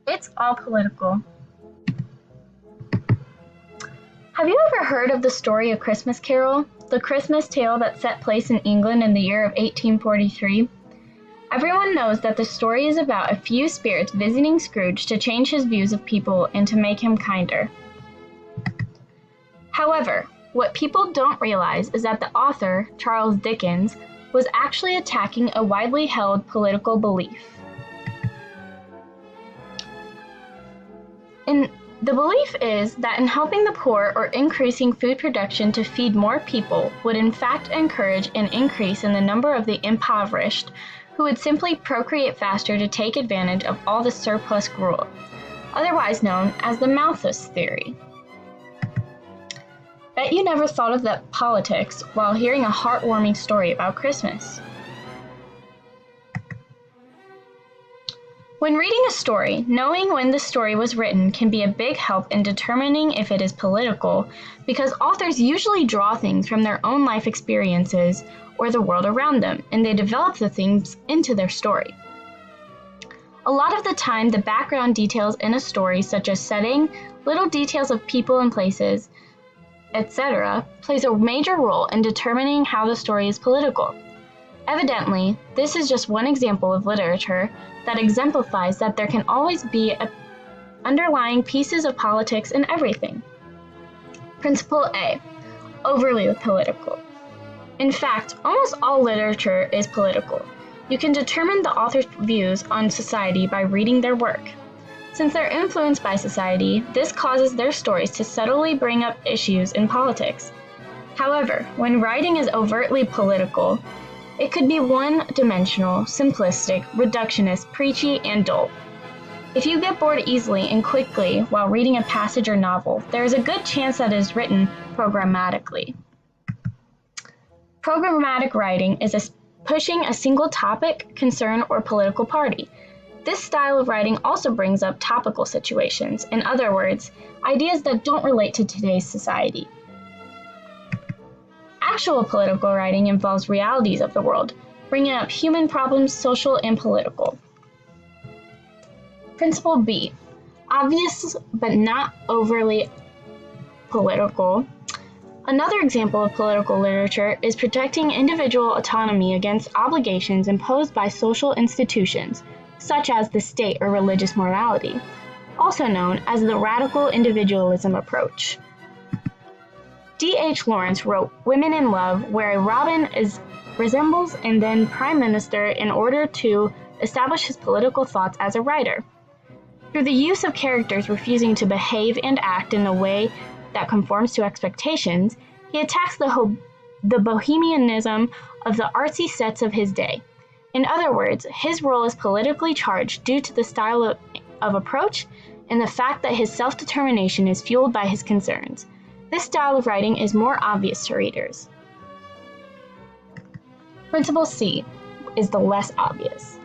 It's all political. Have you ever heard of the story A Christmas Carol, the Christmas tale that set place in England in the year of 1843? Everyone knows that the story is about a few spirits visiting Scrooge to change his views of people and to make him kinder. However, what people don't realize is that the author, Charles Dickens, was actually attacking a widely held political belief. The belief is that in helping the poor or increasing food production to feed more people would in fact encourage an increase in the number of the impoverished who would simply procreate faster to take advantage of all the surplus gruel, otherwise known as the Malthus theory. Bet you never thought of that politics while hearing a heartwarming story about Christmas. When reading a story, knowing when the story was written can be a big help in determining if it is political, because authors usually draw things from their own life experiences or the world around them, and they develop the themes into their story. A lot of the time, the background details in a story, such as setting, little details of people and places, etc., plays a major role in determining how the story is political. Evidently, this is just one example of literature that exemplifies that there can always be underlying pieces of politics in everything. Principle A, overly political. In fact, almost all literature is political. You can determine the author's views on society by reading their work. Since they're influenced by society, this causes their stories to subtly bring up issues in politics. However, when writing is overtly political, it could be one-dimensional, simplistic, reductionist, preachy, and dull. If you get bored easily and quickly while reading a passage or novel, there is a good chance that it is written programmatically. Programmatic writing is pushing a single topic, concern, or political party. This style of writing also brings up topical situations, in other words, ideas that don't relate to today's society. Actual political writing involves realities of the world, bringing up human problems, social and political. Principle B, obvious but not overly political. Another example of political literature is protecting individual autonomy against obligations imposed by social institutions, such as the state or religious morality, also known as the radical individualism approach. D.H. Lawrence wrote Women in Love, where a Robin resembles a then prime minister in order to establish his political thoughts as a writer. Through the use of characters refusing to behave and act in a way that conforms to expectations, he attacks the bohemianism of the artsy sets of his day. In other words, his role is politically charged due to the style of approach and the fact that his self-determination is fueled by his concerns. This style of writing is more obvious to readers. Principle C is the less obvious.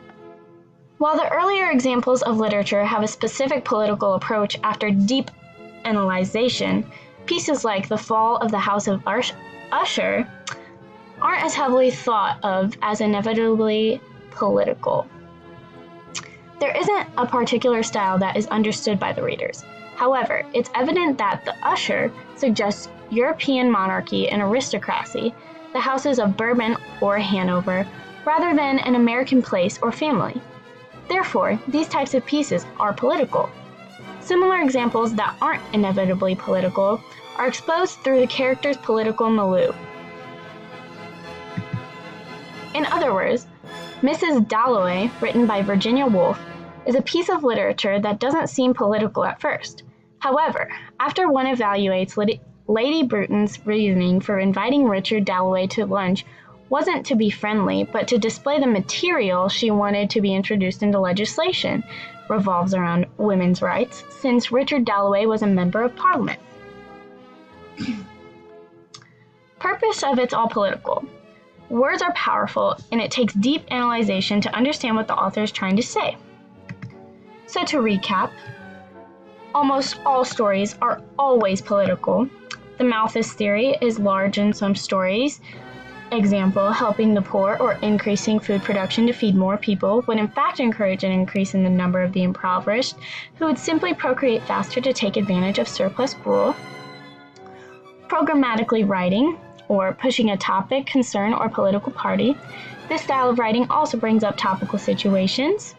While the earlier examples of literature have a specific political approach after deep analyzation, pieces like The Fall of the House of Usher aren't as heavily thought of as inevitably political. There isn't a particular style that is understood by the readers. However, it's evident that the Usher suggests European monarchy and aristocracy, the houses of Bourbon or Hanover, rather than an American place or family. Therefore, these types of pieces are political. Similar examples that aren't inevitably political are exposed through the character's political milieu. In other words, Mrs. Dalloway, written by Virginia Woolf, is a piece of literature that doesn't seem political at first. However, after one evaluates Lady Bruton's reasoning for inviting Richard Dalloway to lunch wasn't to be friendly, but to display the material she wanted to be introduced into legislation, revolves around women's rights, since Richard Dalloway was a member of Parliament. Purpose of It's All Political. Words are powerful, and it takes deep analyzation to understand what the author is trying to say. So to recap, almost all stories are always political. The Malthus theory is large in some stories, Example, helping the poor or increasing food production to feed more people would in fact encourage an increase in the number of the impoverished, who would simply procreate faster to take advantage of surplus gruel. Programmatically writing, or pushing a topic, concern, or political party. This style of writing also brings up topical situations.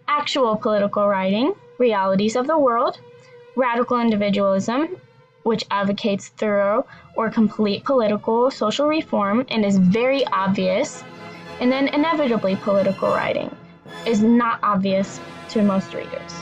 Actual political writing, realities of the world. Radical individualism, which advocates thorough or complete political, social reform and is very obvious. And then inevitably political writing is not obvious to most readers.